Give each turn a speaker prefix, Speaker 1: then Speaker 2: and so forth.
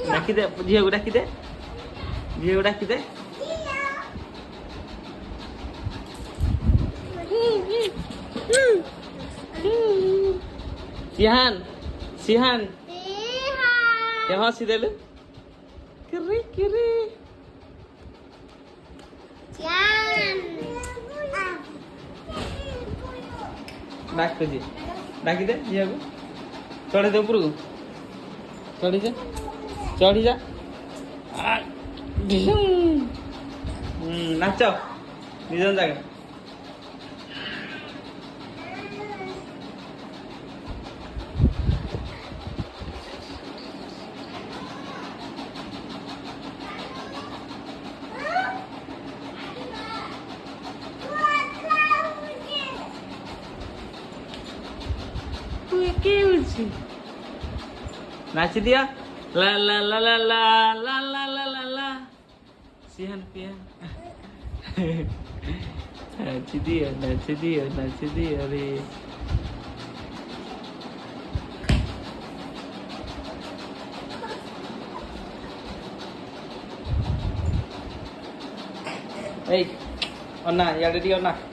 Speaker 1: डाकी दे झील को डाकी दे झील को डाकी दे सिहान सिहान ये हंसी देलु किरी किरी डाक तुझे डाकी दे झील को चढ़े दे ऊपर को चढ़ी जा नाच निज जगह नाच दिया ला ला ला ला ला ला ला ला ला ला सिहन पिया नाच दिया रे ए अन्ना यार दी अन्ना